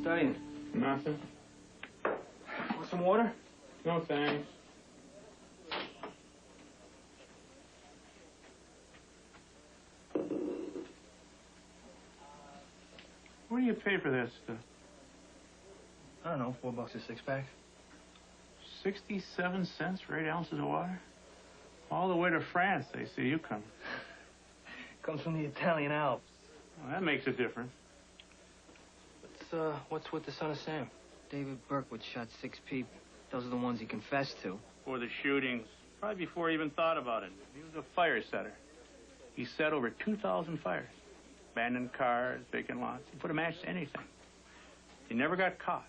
studying? Nothing. Want some water? No thanks. What do you pay for that stuff? I don't know, $4 a six-pack. 67 cents for 8 ounces of water? All the way to France, they see you coming. Comes from the Italian Alps. Well, that makes a difference. What's with the son of Sam? David Berkwood shot 6 people. Those are the ones he confessed to. For the shootings, probably before he even thought about it. He was a fire setter. He set over 2,000 fires. Abandoned cars, vacant lots. He put a match to anything. He never got caught.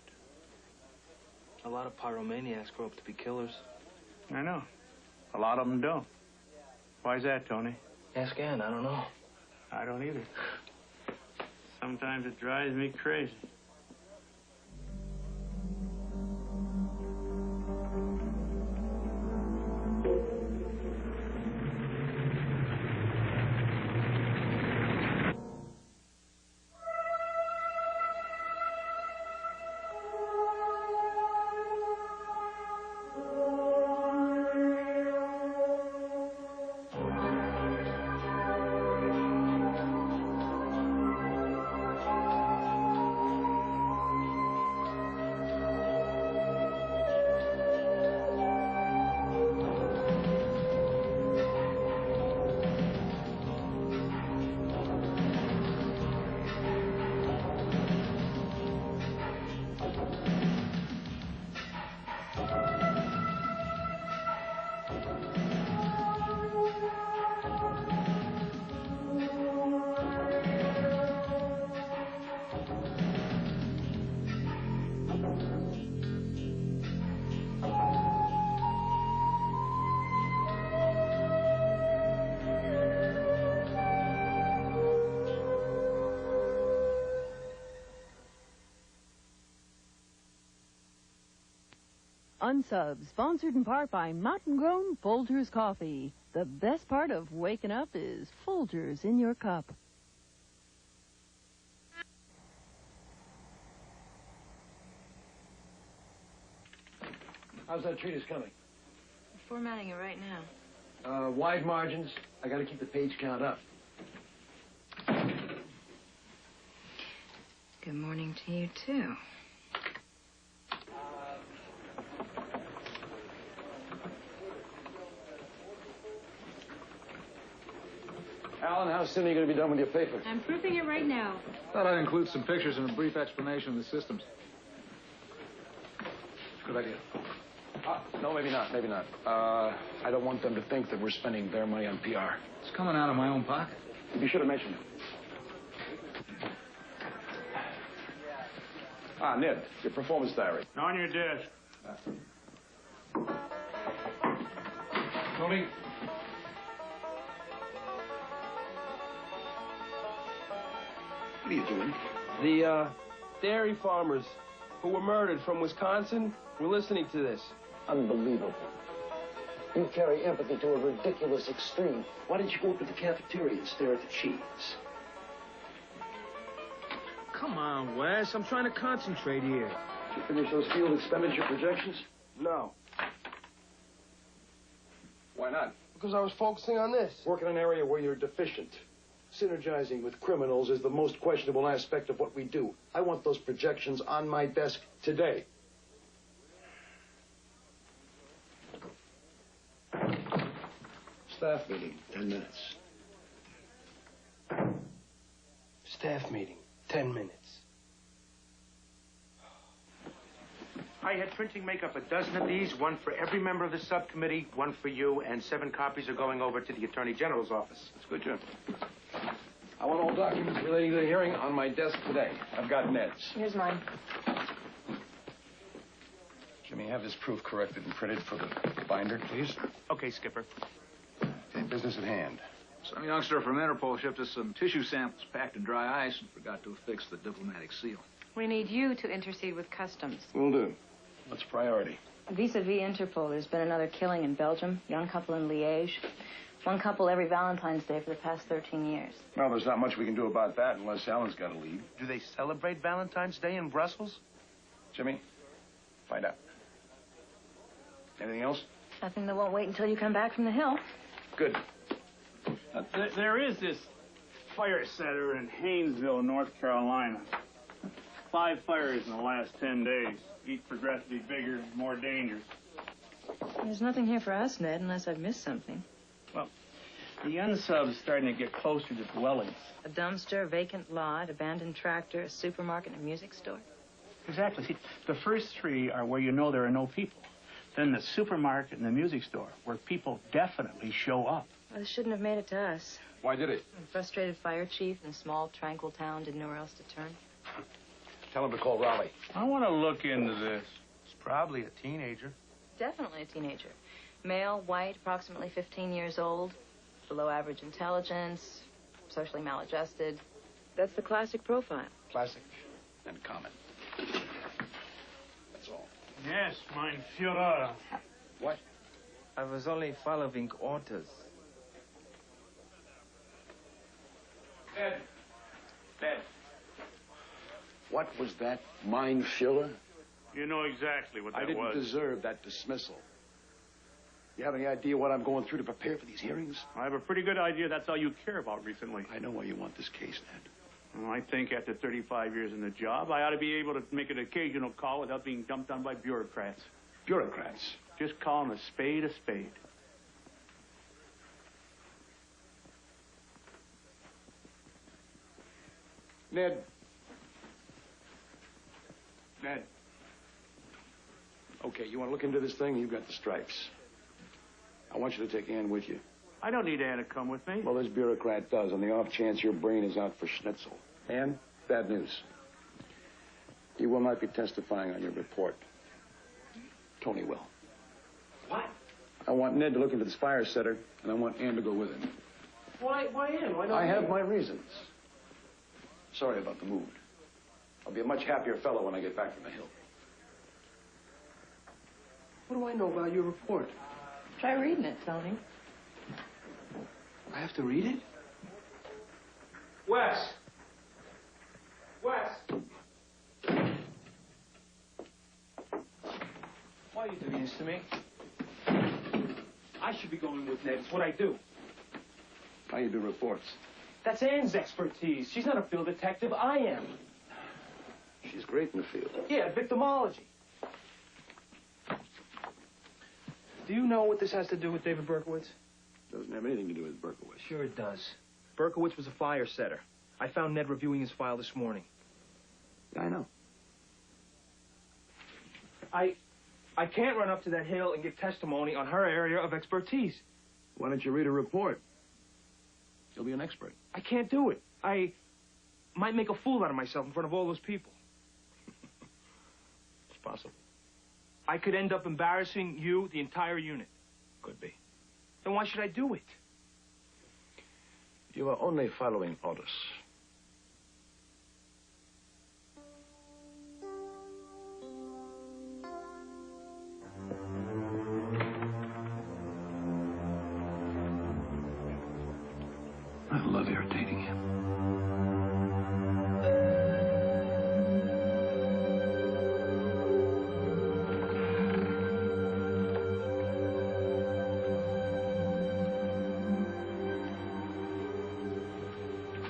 A lot of pyromaniacs grow up to be killers. I know. A lot of them don't. Why's that, Tony? Ask Ann, I don't know. I don't either. Sometimes it drives me crazy. Unsub, sponsored in part by Mountain-Grown Folgers Coffee. The best part of waking up is Folgers in your cup. How's that treatise coming? I'm formatting it right now. Wide margins. I got to keep the page count up. Good morning to you, too. Alan, how soon are you going to be done with your paper? I'm proofing it right now. Thought I'd include some pictures and a brief explanation of the systems. Good idea. No, maybe not, maybe not. I don't want them to think that we're spending their money on PR. It's coming out of my own pocket. You should have mentioned it. Ned, your performance diary. On your desk. Tony? What are you doing? The dairy farmers who were murdered from Wisconsin were listening to this. Unbelievable. You carry empathy to a ridiculous extreme. Why didn't you go up to the cafeteria and stare at the cheese? Come on, Wes. I'm trying to concentrate here. Did you finish those field expenditure projections? No, Why not? because I was focusing on this. Work in an area where you're deficient. Synergizing with criminals is the most questionable aspect of what we do. I want those projections on my desk today. Staff meeting, 10 minutes. Staff meeting, 10 minutes. I had printing make up a dozen of these, one for every member of the subcommittee, one for you, and 7 copies are going over to the Attorney General's office. That's good, Jim. I want all documents relating to the hearing on my desk today. I've got Ned's. Here's mine. Jimmy, have this proof corrected and printed for the binder, please. Okay, Skipper. Okay, business at hand. Some youngster from Interpol shipped us some tissue samples packed in dry ice and forgot to affix the diplomatic seal. We need you to intercede with Customs. Will do. What's priority? Vis-a-vis Interpol, there's been another killing in Belgium, young couple in Liège. One couple every Valentine's Day for the past 13 years. Well, there's not much we can do about that unless Alan's got to leave. Do they celebrate Valentine's Day in Brussels? Jimmy, find out. Anything else? Nothing that won't wait until you come back from the hill. Good. There is this fire setter in Haynesville, North Carolina. 5 fires in the last 10 days. Each progressively bigger, more dangerous. There's nothing here for us, Ned, unless I've missed something. Well, the Unsub's starting to get closer to dwellings. A dumpster, a vacant lot, abandoned tractor, a supermarket, and a music store. Exactly. See, the first 3 are where you know there are no people. Then the supermarket and the music store, where people definitely show up. Well, this shouldn't have made it to us. Why did it? A frustrated fire chief in a small, tranquil town didn't know where else to turn. Tell him to call Raleigh. I want to look into this. It's probably a teenager. Definitely a teenager. Male, white, approximately 15 years old, below average intelligence, socially maladjusted. That's the classic profile. Classic and common. That's all. Yes, mein Führer. What? I was only following orders. Ted. What was that? Mind filler? You know exactly what that I didn't was. deserve that dismissal. You have any idea what I'm going through to prepare for these hearings? I have a pretty good idea that's all you care about recently. I know why you want this case, Ned. Well, I think after 35 years in the job, I ought to be able to make an occasional call without being dumped on by bureaucrats. Bureaucrats. Just call them a spade a spade. Ned. Ned. Okay, you want to look into this thing? You've got the stripes. I want you to take Ann with you. I don't need Ann to come with me. Well, this bureaucrat does, on the off chance your brain is out for schnitzel. Ann, bad news. You will not be testifying on your report. Tony will. What? I want Ned to look into this fire setter, and I want Ann to go with him. Why Ann? Why not I have me? my reasons. Sorry about the mood. I'll be a much happier fellow when I get back from the hill. What do I know about your report? Try reading it, Tony. I have to read it? Wes! Wes! Why are you doing this to me? I should be going with Ned. It's what I do. How you do reports? That's Ann's expertise. She's not a field detective. I am. She's great in the field. Yeah, victimology. Do you know what this has to do with David Berkowitz? Doesn't have anything to do with Berkowitz. Sure it does. Berkowitz was a fire setter. I found Ned reviewing his file this morning. I know. I can't run up to that hill and give testimony on her area of expertise. Why don't you read a report? You'll be an expert. I can't do it. I might make a fool out of myself in front of all those people. It's possible. I could end up embarrassing you, the entire unit. Could be. Then why should I do it? You are only following orders. I love irritating him.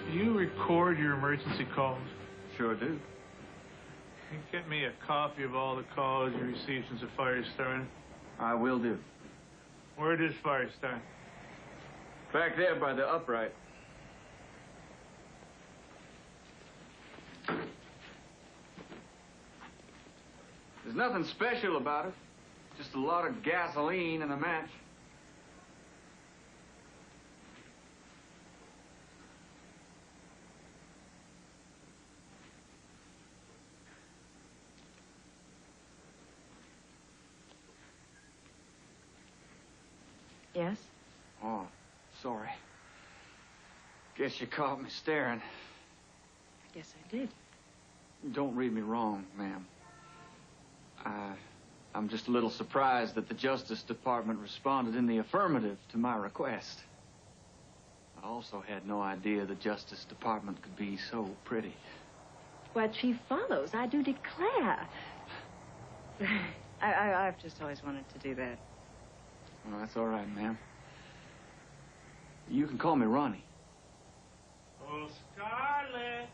Do you record your emergency calls? Sure do. Can you get me a copy of all the calls you received since the fire started? I will do. Where did fire start? Back there by the upright. There's nothing special about it. Just a lot of gasoline and a match. Yes? Oh, sorry. Guess you caught me staring. I guess I did. Don't read me wrong, ma'am. I'm just a little surprised that the Justice Department responded in the affirmative to my request. I also had no idea the Justice Department could be so pretty. What she follows, I do declare. I've just always wanted to do that. Well, that's all right, ma'am. You can call me Ronnie. Oh, Scarlett.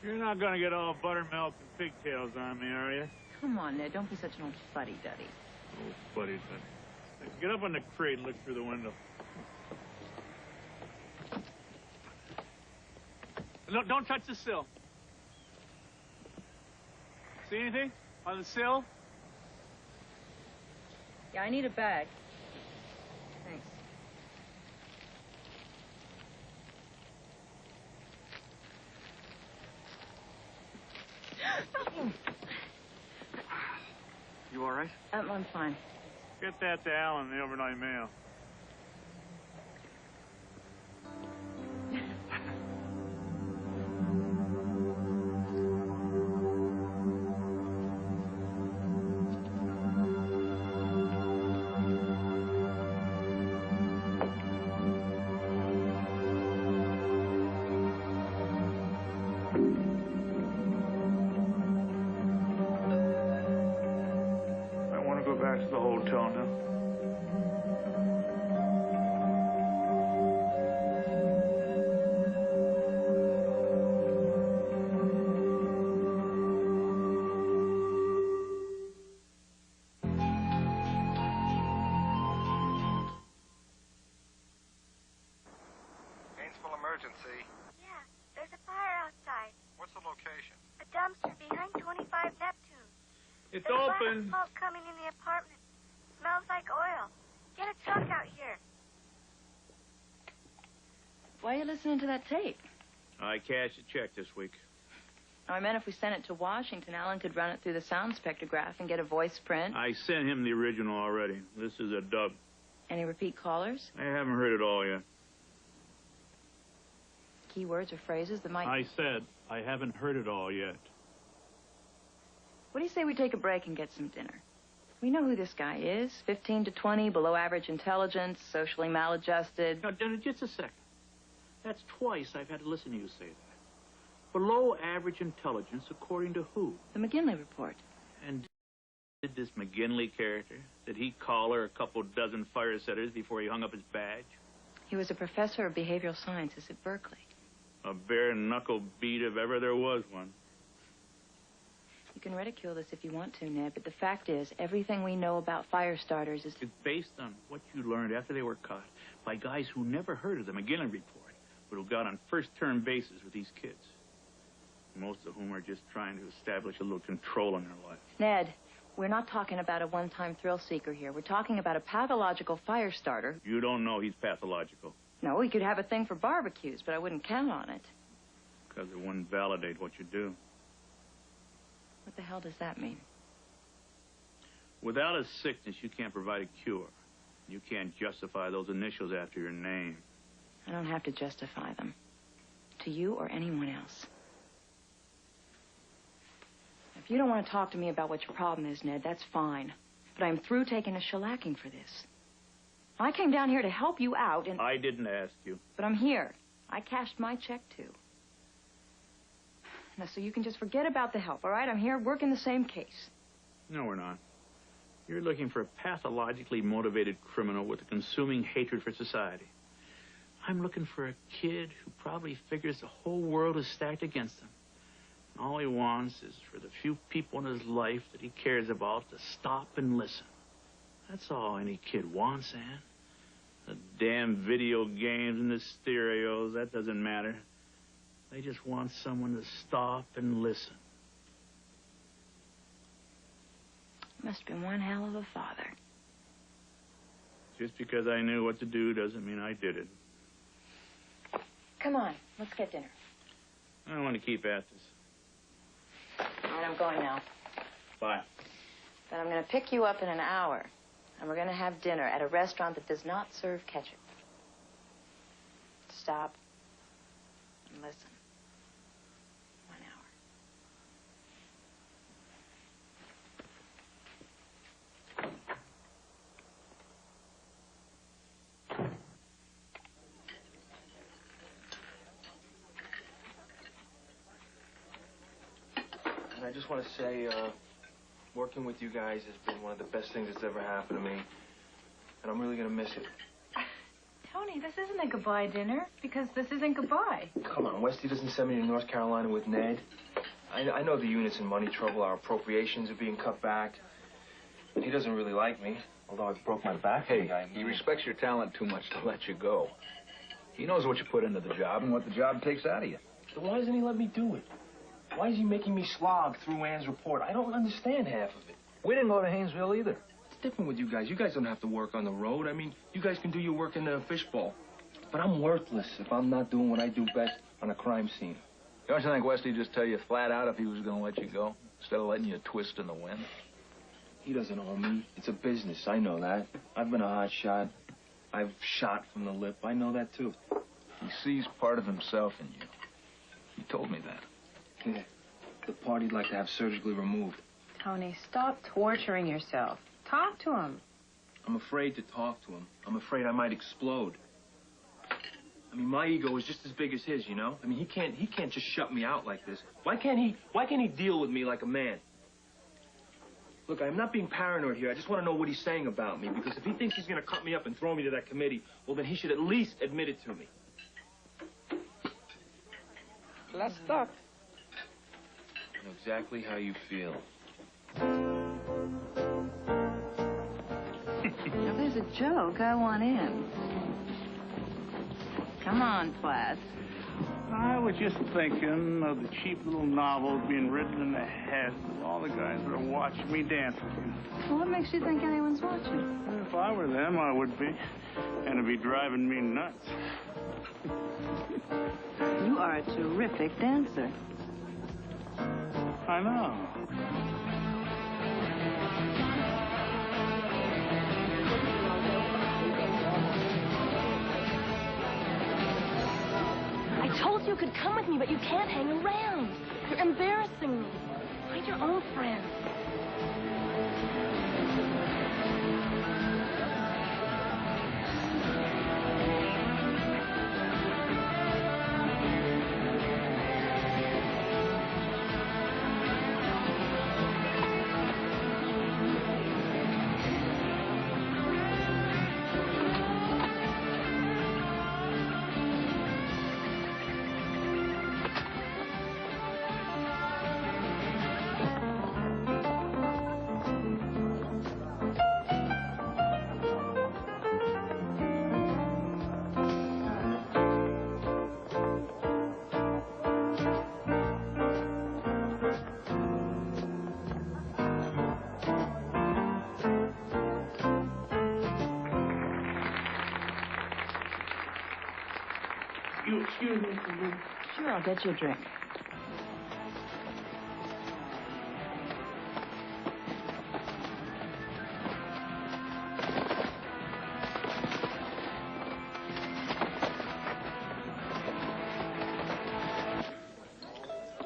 You're not gonna get all buttermilk and pigtails on me, are you? Come on, Ned. Don't be such an old fuddy-duddy. Oh, buddy. Get up on the crate and look through the window. No, don't touch the sill. See anything on the sill? Yeah, I need a bag. Thanks. You all right? I'm fine. Get that to Alan in the overnight mail. Back to the hotel now. Gainesville emergency. Yeah, there's a fire outside. What's the location? A dumpster behind 25 Neptune. It's There's open. black smoke coming in the apartment. Smells like oil. Get a truck out here. Why are you listening to that tape? I cashed a check this week. Oh, I meant if we sent it to Washington, Alan could run it through the sound spectrograph and get a voice print. I sent him the original already. This is a dub. Any repeat callers? I haven't heard it all yet. Keywords or phrases that might... I said I haven't heard it all yet. What do you say we take a break and get some dinner? We know who this guy is. 15 to 20, below average intelligence, socially maladjusted. Now, just a second. That's twice I've had to listen to you say that. Below average intelligence, according to who? The McGinley report. And did this McGinley character, did he collar a couple dozen fire setters before he hung up his badge? He was a professor of behavioral sciences at Berkeley. A bare-knuckle beat if ever there was one. You can ridicule this if you want to, Ned, but the fact is, everything we know about fire starters is... It's based on what you learned after they were caught by guys who never heard of the McGinley report, but who got on first-term basis with these kids. Most of whom are just trying to establish a little control in their life. Ned, we're not talking about a one-time thrill-seeker here. We're talking about a pathological fire starter. You don't know he's pathological. No, he could have a thing for barbecues, but I wouldn't count on it. Because it wouldn't validate what you do. What the hell does that mean? Without a sickness, you can't provide a cure. You can't justify those initials after your name. I don't have to justify them. To you or anyone else. If you don't want to talk to me about what your problem is, Ned, that's fine. But I'm through taking a shellacking for this. I came down here to help you out and... I didn't ask you. But I'm here. I cashed my check, too. Now, so you can just forget about the help, all right? I'm here working the same case. No, we're not. You're looking for a pathologically motivated criminal with a consuming hatred for society. I'm looking for a kid who probably figures the whole world is stacked against him. And all he wants is for the few people in his life that he cares about to stop and listen. That's all any kid wants, Ann. The damn video games and the stereos, that doesn't matter. They just want someone to stop and listen. Must have been one hell of a father. Just because I knew what to do doesn't mean I did it. Come on, let's get dinner. I don't want to keep at this. All right, I'm going now. Bye. But I'm going to pick you up in an hour, and we're going to have dinner at a restaurant that does not serve ketchup. Stop and listen. 1 hour. And I just want to say, working with you guys has been one of the best things that's ever happened to me. And I'm really going to miss it. Tony, this isn't a goodbye dinner, because this isn't goodbye. Come on, Westy doesn't send me to North Carolina with Ned. I know the unit's in money trouble. Our appropriations are being cut back. And he doesn't really like me, although I broke my back. Hey, he respects your talent too much to let you go. He knows what you put into the job and what the job takes out of you. So why doesn't he let me do it? Why is he making me slog through Ann's report? I don't understand half of it. We didn't go to Haynesville either. It's different with you guys. You guys don't have to work on the road. I mean, you guys can do your work in the fishbowl. But I'm worthless if I'm not doing what I do best on a crime scene. Don't you think Westy just tell you flat out if he was going to let you go, instead of letting you twist in the wind? He doesn't owe me. It's a business. I know that. I've been a hot shot. I've shot from the lip. I know that, too. He sees part of himself in you. He told me that. Yeah. The part he'd like to have surgically removed. Tony, stop torturing yourself. Talk to him. I'm afraid to talk to him. I'm afraid I might explode. I mean, my ego is just as big as his, you know? I mean, he can't just shut me out like this. Why can't he deal with me like a man? Look, I'm not being paranoid here. I just want to know what he's saying about me, because if he thinks he's going to cut me up and throw me to that committee, well, then he should at least admit it to me. Let's talk. I know exactly how you feel. Now, there's a joke. I want in. Come on, Platt. I was just thinking of the cheap little novels being written in the heads of all the guys that are watching me dance with you. Well, what makes you think anyone's watching? If I were them, I would be. And it'd be driving me nuts. You are a terrific dancer. I know. I told you could come with me, but you can't hang around. You're embarrassing me. Find your own friends. Excuse me for a minute. Sure, I'll get you a drink.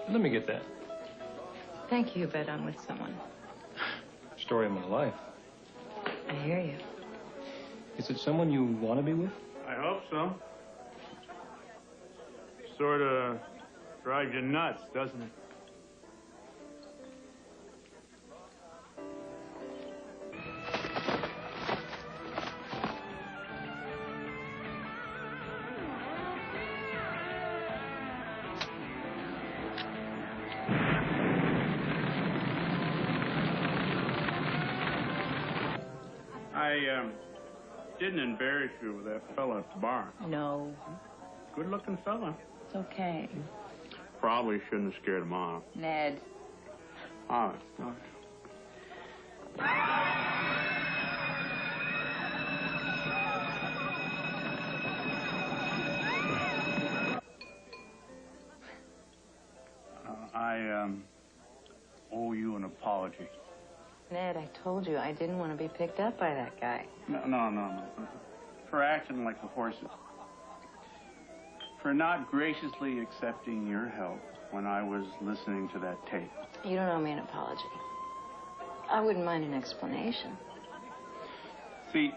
Let me get that. Thank you, but I'm with someone. Story of my life. I hear you. Is it someone you want to be with? I hope so. Sort of drives you nuts, doesn't it? I didn't embarrass you with that fella at the bar. No, Good-looking fella. it's okay. Probably shouldn't have scared him off. Ned. All right. I owe you an apology. Ned, I told you I didn't want to be picked up by that guy. No. For acting like the horses. For not graciously accepting your help when I was listening to that tape. You don't owe me an apology. I wouldn't mind an explanation. See,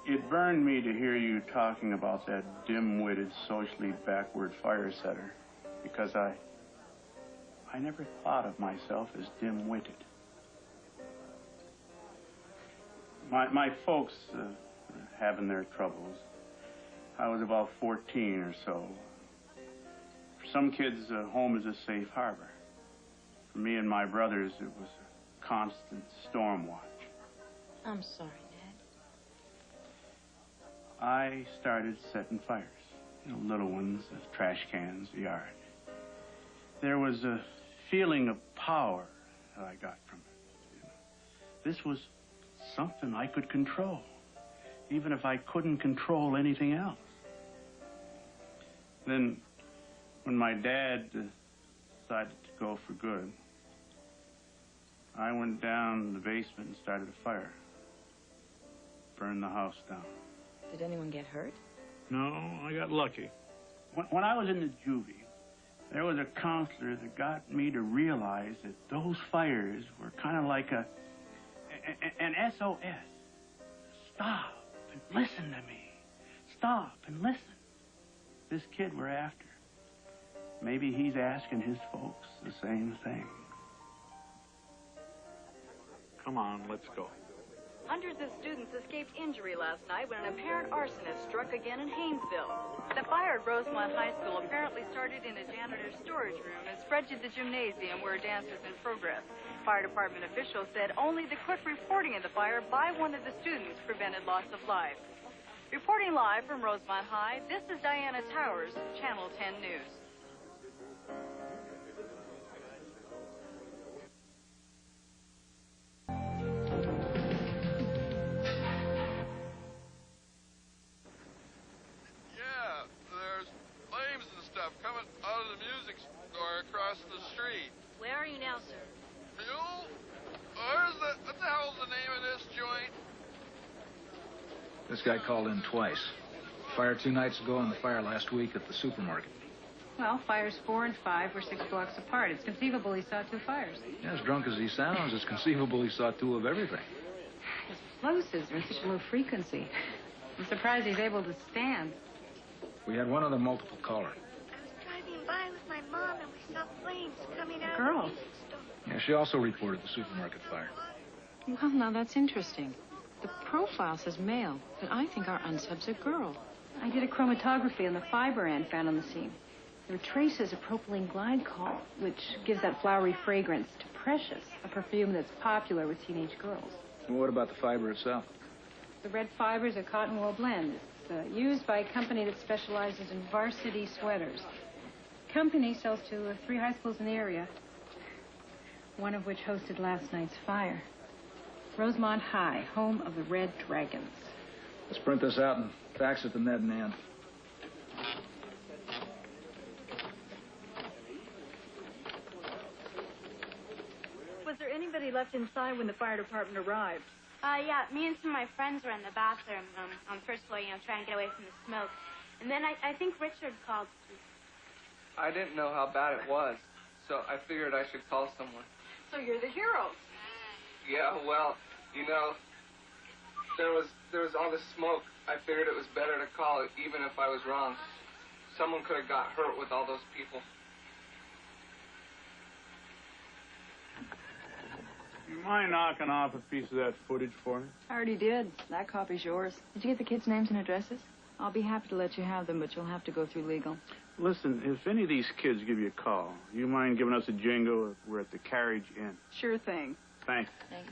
it burned me to hear you talking about that dim-witted, socially backward fire setter, because I never thought of myself as dim-witted. My folks were having their troubles. I was about 14 or so. For some kids, home is a safe harbor. For me and my brothers, it was a constant storm watch. I'm sorry, Ned. I started setting fires. Little ones, trash cans, the yard. There was a feeling of power that I got from it. This was something I could control, even if I couldn't control anything else. Then, when my dad decided to go for good, I went down in the basement and started a fire. Burned the house down. Did anyone get hurt? No, I got lucky. When I was in the juvie, there was a counselor that got me to realize that those fires were kind of like an SOS. Stop and listen to me. Stop and listen. This kid we're after, maybe he's asking his folks the same thing. Come on, let's go. Hundreds of students escaped injury last night when an apparent arsonist struck again in Haynesville. The fire at Rosemont High School apparently started in a janitor's storage room and spread to the gymnasium where dance was in progress. Fire department officials said only the quick reporting of the fire by one of the students prevented loss of life. Reporting live from Rosemont High, this is Diana Towers, Channel 10 News. Coming out of the music store across the street. Where are you now, sir? Mule? What the hell's the name of this joint? This guy called in twice. Fire 2 nights ago and the fire last week at the supermarket. Well, fires 4 and 5 were 6 blocks apart. It's conceivable he saw 2 fires. Yeah, as drunk as he sounds, it's conceivable he saw 2 of everything. His explosives are in such a low frequency. I'm surprised he's able to stand. We had one other multiple caller. Driving by with my mom and we saw flames coming out Girl. of the music store. Yeah, she also reported the supermarket fire. Well, now that's interesting. The profile says male, but I think our unsub's a girl. I did a chromatography on the fiber end found on the scene. There were traces of propylene glycol, which gives that flowery fragrance to Precious, a perfume that's popular with teenage girls. Well, what about the fiber itself? The red fiber is a cotton wool blend. It's used by a company that specializes in varsity sweaters. The company sells to 3 high schools in the area, one of which hosted last night's fire. Rosemont High, home of the Red Dragons. Let's print this out and fax it to Ned and Ann. Was there anybody left inside when the fire department arrived? Yeah, me and some of my friends were in the bathroom on the first floor, trying to get away from the smoke. And then I think Richard called. I didn't know how bad it was, so I figured I should call someone. So you're the hero. Yeah, well, there was all this smoke. I figured it was better to call it, even if I was wrong. Someone could have got hurt with all those people. You mind knocking off a piece of that footage for me? I already did. That copy's yours. Did you get the kids' names and addresses? I'll be happy to let you have them, but you'll have to go through legal. Listen, if any of these kids give you a call, you mind giving us a jingle? We're at the Carriage Inn. Sure thing. Thanks. Thanks.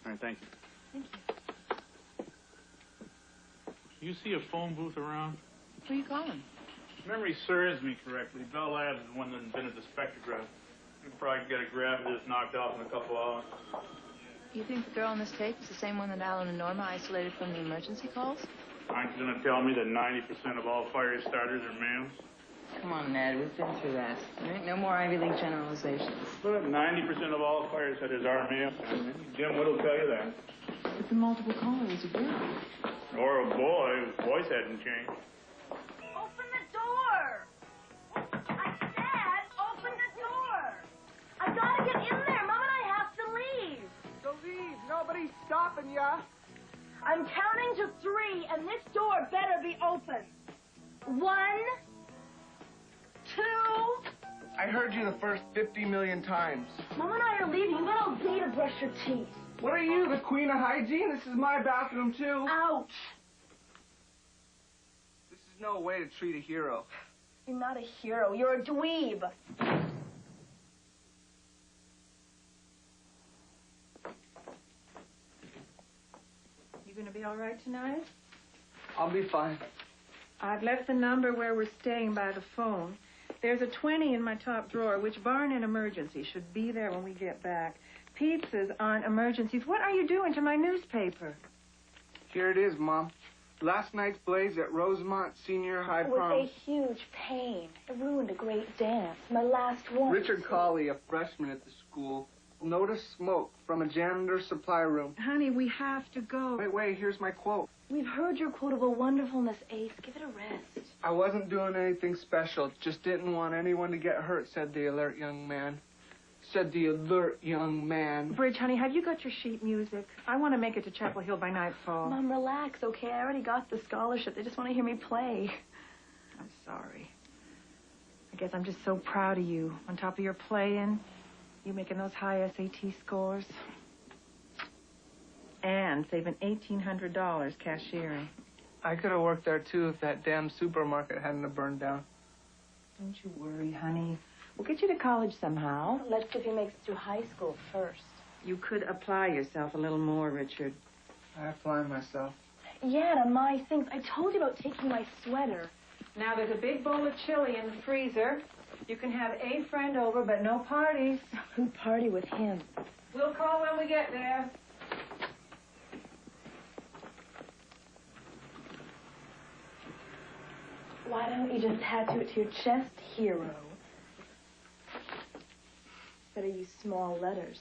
All right, thank you. Thank you. You see a phone booth around? Who are you calling? If memory serves me correctly, Bell Labs is the one that's been at the spectrograph. You can probably get a graph of this knocked off in a couple hours. You think the girl on this tape is the same one that Alan and Norma isolated from the emergency calls? Aren't you going to tell me that 90% of all fire starters are males? Come on, Ned. We've been through that. There ain't no more Ivy League generalizations. But 90% of all fire setters are male. Jim Wood will tell you that. But the multiple caller was a girl. Or a boy whose voice hadn't changed. Open the door! I said, open the door! I gotta get in there. Mom and I have to leave. So leave. Nobody's stopping ya. I'm counting to 3, and this door better be open. 1, 2. I heard you the first 50 million times. Mom and I are leaving. You got all day to brush your teeth. What are you, the queen of hygiene? This is my bathroom, too. Ouch. This is no way to treat a hero. You're not a hero. You're a dweeb. You gonna be all right tonight? I'll be fine. I've left the number where we're staying by the phone. There's a 20 in my top drawer, which, barring an emergency, should be there when we get back. Pizzas aren't emergencies. What are you doing to my newspaper? Here it is, Mom. Last night's blaze at Rosemont Senior High It Prom. was a huge pain. It ruined a great dance. My last one. Richard Colley, a freshman at the school, noticed smoke from a janitor's supply room. Honey, we have to go. Wait, here's my quote. We've heard your quote of a wonderfulness, Ace. Give it a rest. I wasn't doing anything special. Just didn't want anyone to get hurt, said the alert young man. Said the alert young man. Bridge, honey, have you got your sheet music? I want to make it to Chapel Hill by nightfall. Mom, relax, okay? I already got the scholarship. They just want to hear me play. I'm sorry. I guess I'm just so proud of you. On top of your playing, you making those high SAT scores. And saving $1,800 cashiering. I could have worked there, too, if that damn supermarket hadn't have burned down. Don't you worry, honey. We'll get you to college somehow. Let's see if he makes it through high school first. You could apply yourself a little more, Richard. I apply myself. Yeah, to my things. I told you about taking my sweater. Now, there's a big bowl of chili in the freezer. You can have a friend over, but no parties. Who'd party with him? We'll call when we get there. Why don't you just tattoo it to your chest, hero? Better use small letters.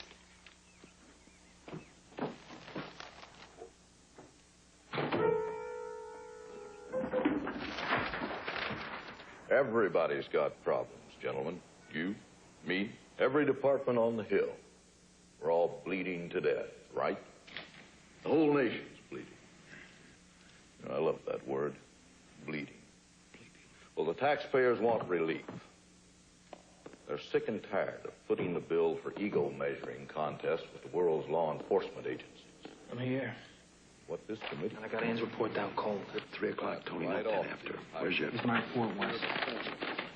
Everybody's got problems, gentlemen. You, me, every department on the Hill. We're all bleeding to death, right? The whole nation's bleeding. I love that word, bleeding. Well, the taxpayers want relief. They're sick and tired of footing the bill for ego measuring contests with the world's law enforcement agencies. I'm here. What this committee? I got Ann's report down cold. At 3 o'clock, Tony. Right Not off. after. Where's your... Here's my report, Wes.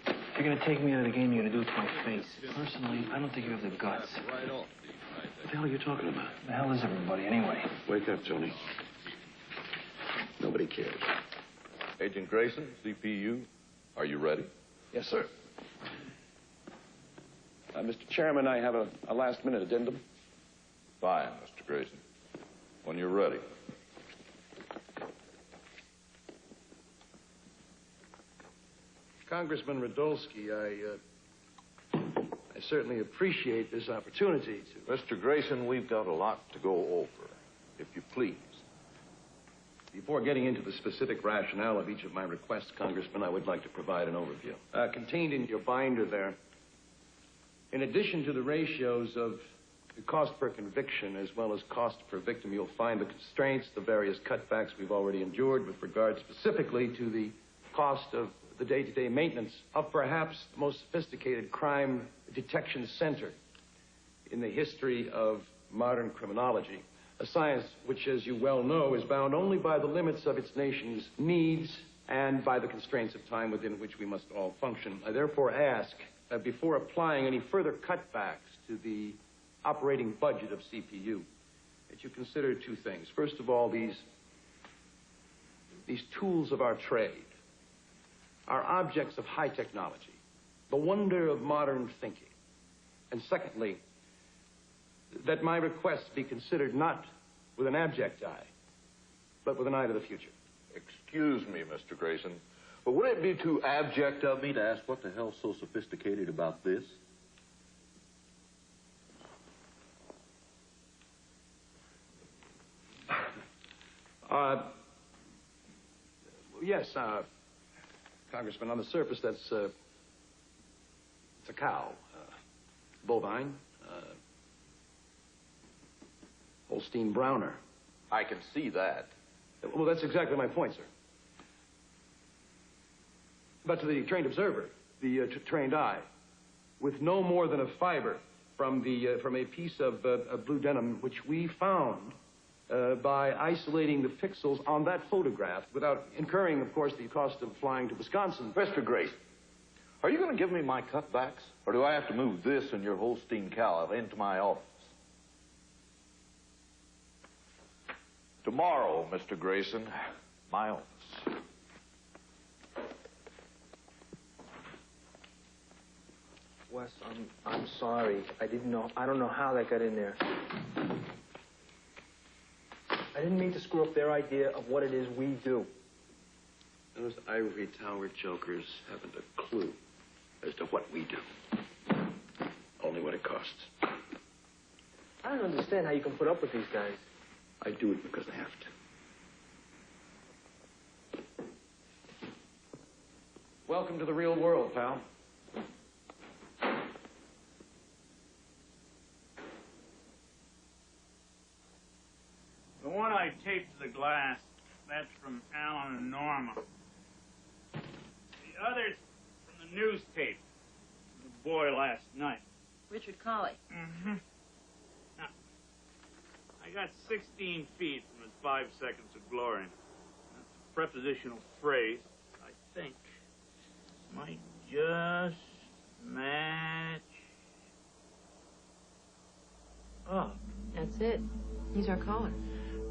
If you're gonna take me out of the game, you're gonna do it to my face. Personally, I don't think you have the guts. Right off. What the hell are you talking about? The hell is everybody, anyway? Wake up, Tony. Nobody cares. Agent Grayson, CPU, are you ready? Yes, sir. Mr. Chairman, I have a last-minute addendum. Fine, Mr. Grayson. When you're ready. Congressman Radolsky, I certainly appreciate this opportunity to... Mr. Grayson, we've got a lot to go over, if you please. Before getting into the specific rationale of each of my requests, Congressman, I would like to provide an overview. Contained in your binder there, in addition to the ratios of the cost per conviction as well as cost per victim, you'll find the constraints, the various cutbacks we've already endured with regard specifically to the cost of the day-to-day maintenance of perhaps the most sophisticated crime detection center in the history of modern criminology, a science which, as you well know, is bound only by the limits of its nation's needs and by the constraints of time within which we must all function. I therefore ask, before applying any further cutbacks to the operating budget of CPU, that you consider two things. First of all, these tools of our trade are objects of high technology, the wonder of modern thinking. And secondly, that my requests be considered not with an abject eye, but with an eye to the future. Excuse me, Mr. Grayson. But would it be too abject of me to ask what the hell's so sophisticated about this? Yes, Congressman, on the surface, it's a cow. Bovine. Holstein Browner. I can see that. Well, that's exactly my point, sir. But to the trained observer, the trained eye, with no more than a fiber from a piece of blue denim, which we found by isolating the pixels on that photograph without incurring, of course, the cost of flying to Wisconsin. Mr. Grace, are you going to give me my cutbacks? Or do I have to move this and your Holstein cow into my office? Tomorrow, Mr. Grayson, my office. Wes, I'm sorry. I don't know how that got in there. I didn't mean to screw up their idea of what it is we do. Those ivory tower jokers haven't a clue as to what we do. Only what it costs. I don't understand how you can put up with these guys. I do it because I have to. Welcome to the real world, pal. The one I taped to the glass, that's from Alan and Norma. The other's from the news tape. The boy last night. Richard Colley. Mm-hmm. Now, I got 16 feet from his 5 seconds of glory. That's a prepositional phrase, I think. Might just match. Oh. That's it. He's our caller.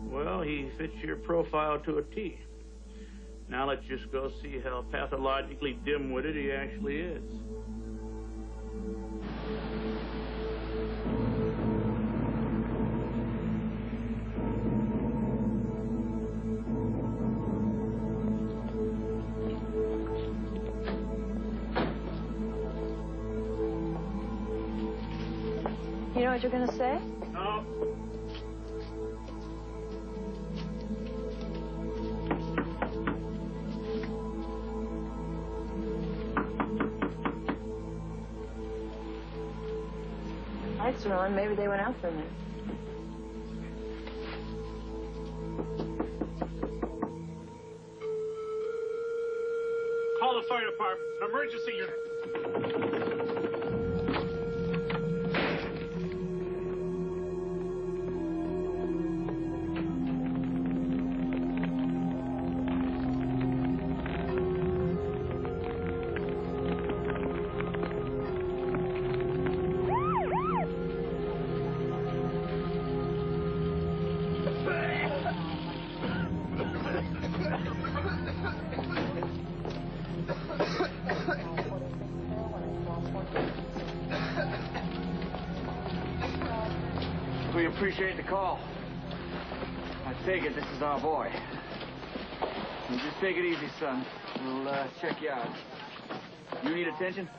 Well, he fits your profile to a T. Now let's just go see how pathologically dim-witted he actually is. You know what you're going to say? No. Lights are on. Maybe they went out for a minute. Call the fire department. An emergency unit. We appreciate the call. I take it this is our boy. You just take it easy, son. We'll check you out. You need attention?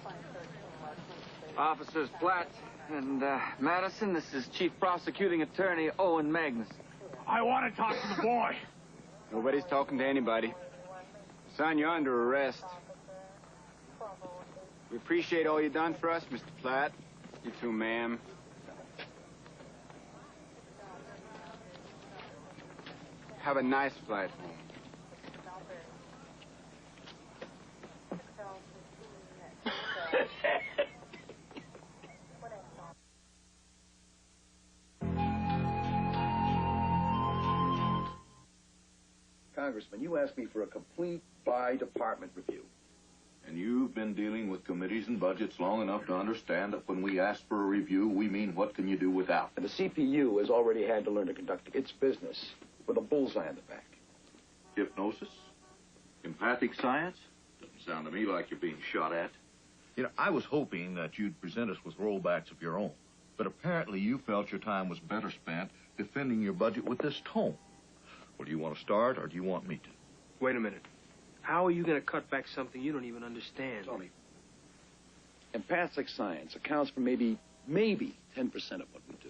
Officers Platt and Madison, this is Chief Prosecuting Attorney Owen Magnus. I want to talk to the boy. Nobody's talking to anybody. Son, you're under arrest. We appreciate all you've done for us, Mr. Platt. You too, ma'am. Have a nice flight home. Congressman, you asked me for a complete by-department review. And you've been dealing with committees and budgets long enough to understand that when we ask for a review, we mean what can you do without. And the CPU has already had to learn to conduct its business with a bullseye in the back. Hypnosis? Empathic science? Doesn't sound to me like you're being shot at. You know, I was hoping that you'd present us with rollbacks of your own. But apparently you felt your time was better spent defending your budget with this tone. Well, do you want to start, or do you want me to? Wait a minute. How are you going to cut back something you don't even understand? Tony, empathic science accounts for maybe 10% of what we do,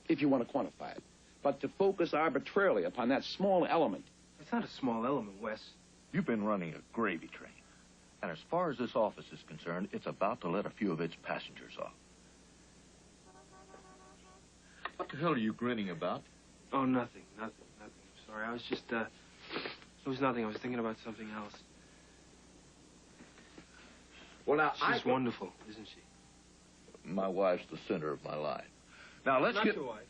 if you want to quantify it. But to focus arbitrarily upon that small element... It's not a small element, Wes. You've been running a gravy train. And as far as this office is concerned, it's about to let a few of its passengers off. What the hell are you grinning about? Oh, nothing. Sorry, I was just, it was nothing. I was thinking about something else. Well, now, She's wonderful, isn't she? My wife's the center of my life. Now, let's Not get... your wife.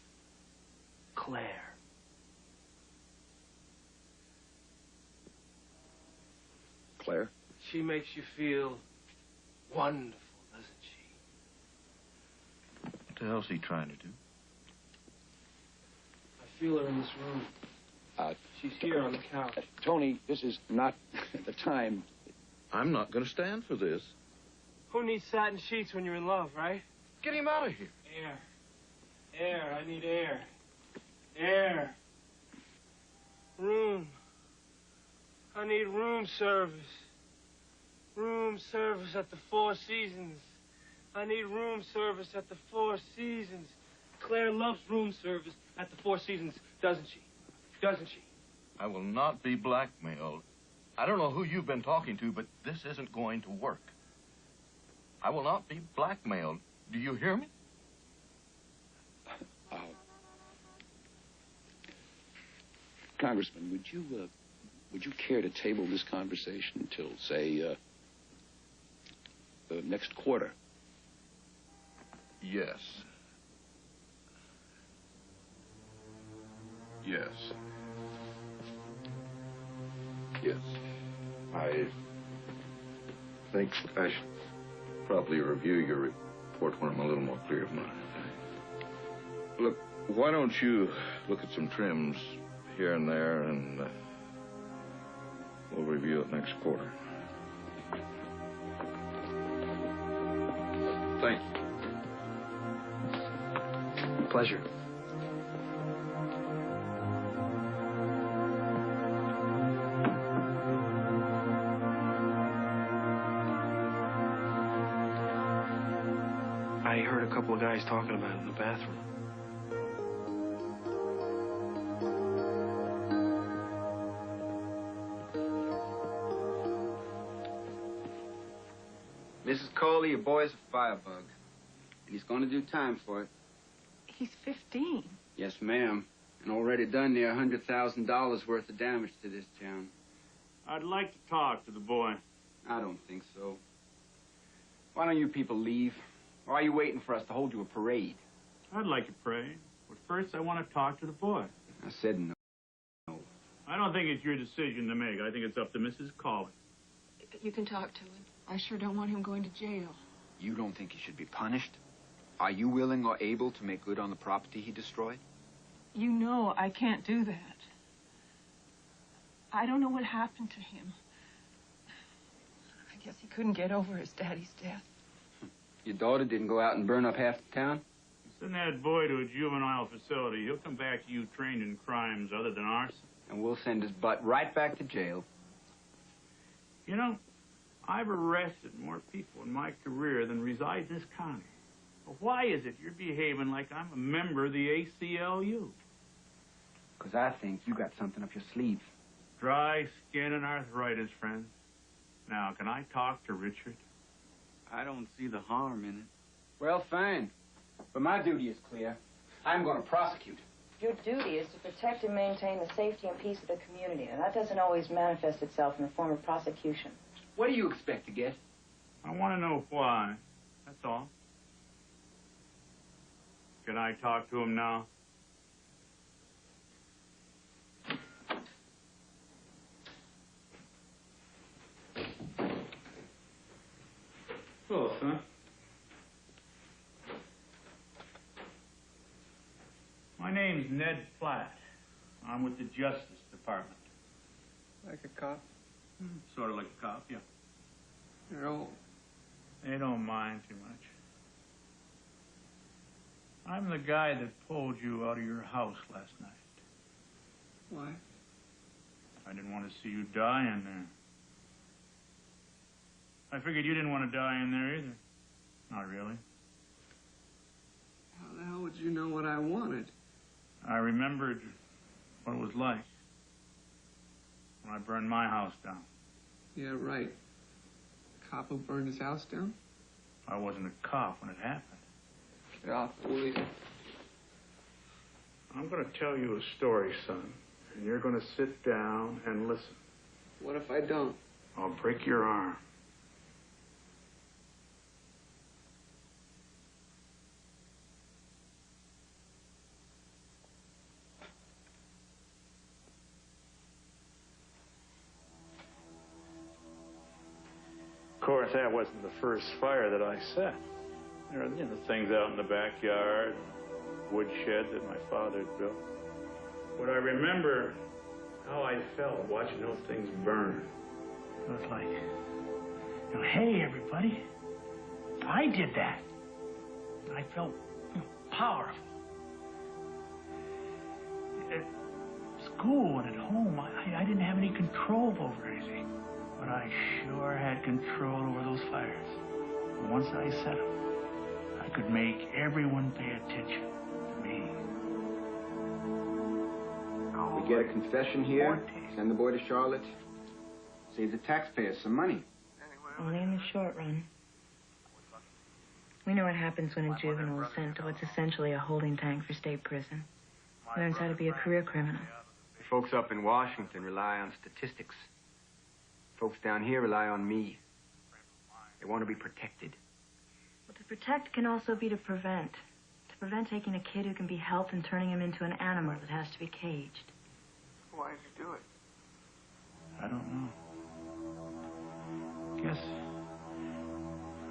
Claire. Claire? She makes you feel wonderful, doesn't she? What the hell's he trying to do? I feel her in this room. She's here on the couch. Tony, this is not the time. I'm not going to stand for this. Who needs satin sheets when you're in love, right? Get him out of here. Air. I need air. Air. Room. I need room service. Room service at the Four Seasons. I need room service at the Four Seasons. Claire loves room service at the Four Seasons, doesn't she? Doesn't she? I will not be blackmailed. I don't know who you've been talking to, but this isn't going to work. I will not be blackmailed. Do you hear me? Congressman, would you care to table this conversation until, say, the next quarter? Yes. Yes. Yes. I think I should probably review your report when I'm a little more clear of mind. Look, why don't you look at some trims here and there, and we'll review it next quarter. Thank you. Pleasure. I heard a couple of guys talking about it in the bathroom. Mrs. Coley, your boy's a firebug. And he's going to do time for it. He's 15. Yes, ma'am. And already done near $100,000 worth of damage to this town. I'd like to talk to the boy. I don't think so. Why don't you people leave? Or are you waiting for us to hold you a parade? I'd like a parade, but first I want to talk to the boy. I said no. I don't think it's your decision to make. I think it's up to Mrs. Coley. You can talk to him. I sure don't want him going to jail. You don't think he should be punished? Are you willing or able to make good on the property he destroyed? You know I can't do that. I don't know what happened to him. I guess he couldn't get over his daddy's death. Your daughter didn't go out and burn up half the town? Send that boy to a juvenile facility. He'll come back to you trained in crimes other than arson. And we'll send his butt right back to jail. You know, I've arrested more people in my career than reside in this county. But why is it you're behaving like I'm a member of the ACLU? Because I think you got something up your sleeve. Dry skin and arthritis, friend. Now, can I talk to Richard? I don't see the harm in it. Well, fine. But my duty is clear. I'm going to prosecute. Your duty is to protect and maintain the safety and peace of the community, and that doesn't always manifest itself in the form of prosecution. What do you expect to get? I want to know why. That's all. Can I talk to him now? Hello, son. My name's Ned Platt. I'm with the Justice Department. Like a cop? Sort of like a cop, yeah. You're old. They don't mind too much. I'm the guy that pulled you out of your house last night. Why? I didn't want to see you die in there. I figured you didn't want to die in there either. Not really. How the hell would you know what I wanted? I remembered what it was like when I burned my house down. Yeah, right. Cop who burned his house down? I wasn't a cop when it happened. Get off, Willie. I'm going to tell you a story, son, and you're going to sit down and listen. What if I don't? I'll break your arm. Of course, that wasn't the first fire that I set. There were, things out in the backyard, woodshed that my father had built. But I remember how I felt watching those things burn. It was like, hey, everybody, I did that. I felt powerful. At school and at home, I didn't have any control over anything. But I sure had control over those fires. And once I set them, I could make everyone pay attention to me. We get a confession here, send the boy to Charlotte, save the taxpayers some money. Only in the short run. We know what happens when a juvenile is sent to what's essentially a holding tank for state prison. Learns how to be a career criminal. The folks up in Washington rely on statistics. Folks down here rely on me. They want to be protected. Well, to protect can also be to prevent. To prevent taking a kid who can be helped and turning him into an animal that has to be caged. Why did you do it? I don't know. Guess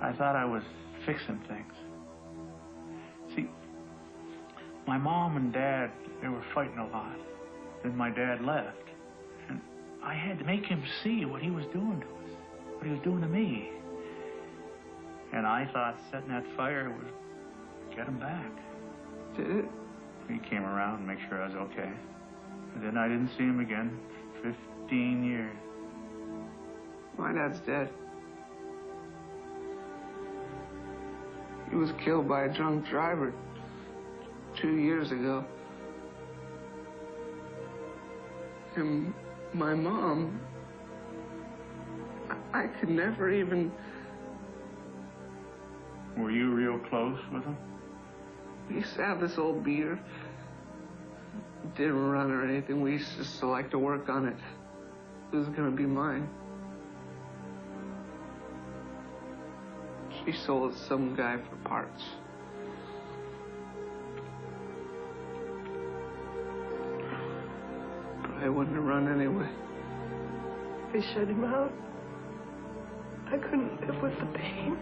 I thought I was fixing things. See, my mom and dad, they were fighting a lot. Then my dad left. And I had to make him see what he was doing to us, what he was doing to me. And I thought setting that fire would get him back. Did it? He came around and make sure I was okay. And then I didn't see him again for 15 years. My dad's dead. He was killed by a drunk driver 2 years ago. And my mom, I could never even... Were you real close with him? We used to have this old beater. Didn't run or anything. We used just to like to work on it. It was gonna be mine. She sold it to some guy for parts. But I wouldn't have run anyway. They shut him out. I couldn't live with the pain.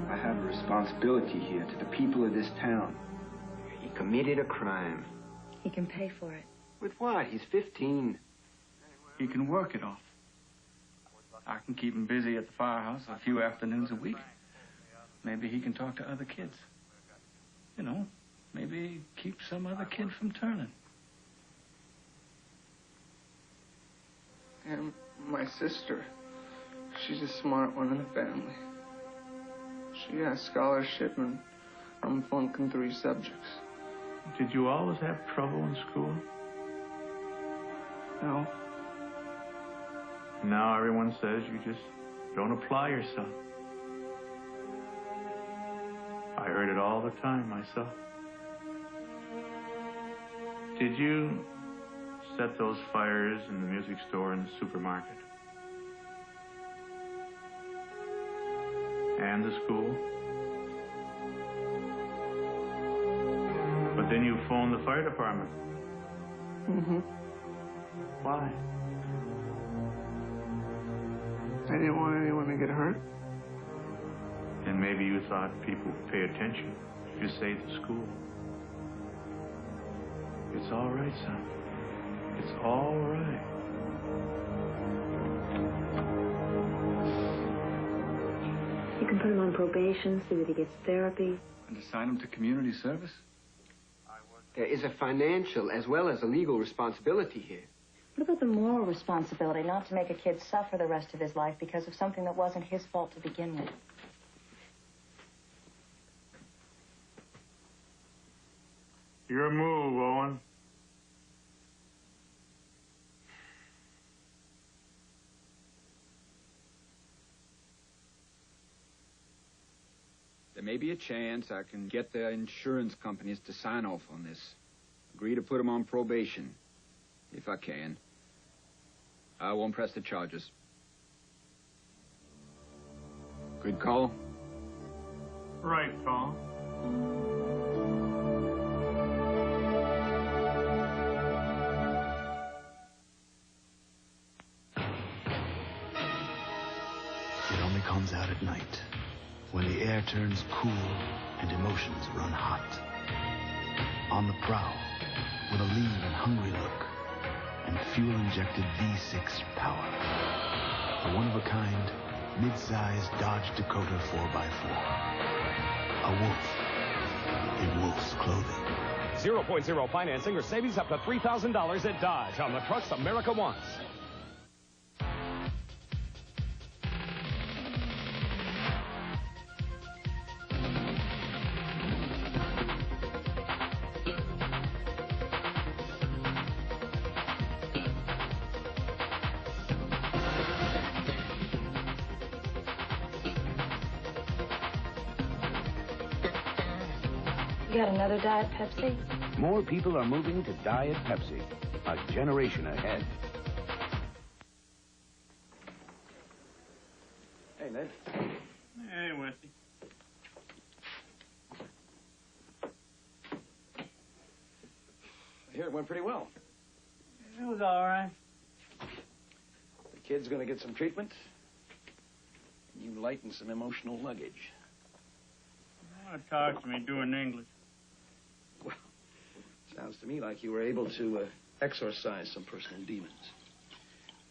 I have a responsibility here to the people of this town. He committed a crime. He can pay for it. With what? He's 15. He can work it off. I can keep him busy at the firehouse a few afternoons a week. Maybe he can talk to other kids. Maybe keep some other kid from turning. And my sister, she's a smart one in the family. She got a scholarship and I'm flunking 3 subjects. Did you always have trouble in school? No. Now everyone says you just don't apply yourself. I heard it all the time myself. Did you set those fires in the music store and the supermarket? And the school? But then you phoned the fire department. Mm-hmm. Why? I didn't want anyone to get hurt. And maybe you thought people would pay attention if you saved the school. It's all right, son. It's all right. You can put him on probation, see that he gets therapy. And assign him to community service? There is a financial as well as a legal responsibility here. What about the moral responsibility not to make a kid suffer the rest of his life because of something that wasn't his fault to begin with? Your move, Owen. There may be a chance I can get the insurance companies to sign off on this. Agree to put him on probation, if I can. I won't press the charges. Good call? Right call. It only comes out at night, when the air turns cool and emotions run hot. On the prowl, with a lean and hungry look, and fuel-injected V6 power. A one-of-a-kind, mid-sized Dodge Dakota 4x4. A wolf in wolf's clothing. 0.0 financing or savings up to $3,000 at Dodge on the trucks America wants. You got another Diet Pepsi? More people are moving to Diet Pepsi. A generation ahead. Hey, Ned. Hey, Westy. I hear it went pretty well. It was all right. The kid's going to get some treatment. You lighten some emotional luggage. You want to talk to me doing English? Sounds to me like you were able to exorcise some personal demons.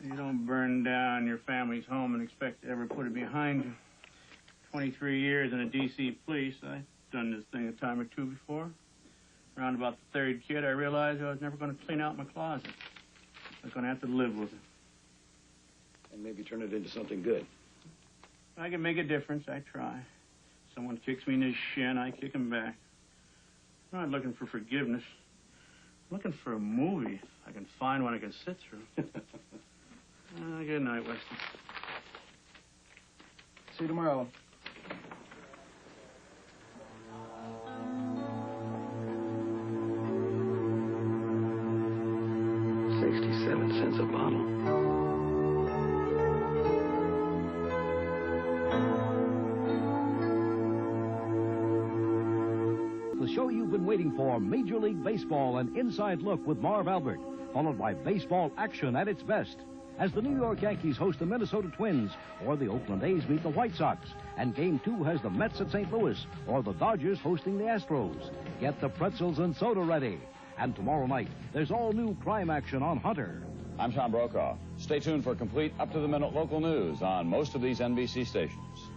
You don't burn down your family's home and expect to ever put it behind you. 23 years in a D.C. police. I've done this thing a time or two before. Around about the third kid, I realized I was never going to clean out my closet. I was going to have to live with it. And maybe turn it into something good. If I can make a difference, I try. Someone kicks me in the shin, I kick him back. I'm not looking for forgiveness. I'm looking for a movie I can find one I can sit through. Good night, Weston. See you tomorrow. $0.67 a bottle. The show you've been waiting for, Major League Baseball, an inside look with Marv Albert, followed by baseball action at its best. As the New York Yankees host the Minnesota Twins, or the Oakland A's meet the White Sox, and Game 2 has the Mets at St. Louis, or the Dodgers hosting the Astros. Get the pretzels and soda ready. And tomorrow night, there's all-new crime action on Hunter. I'm Tom Brokaw. Stay tuned for complete, up-to-the-minute local news on most of these NBC stations.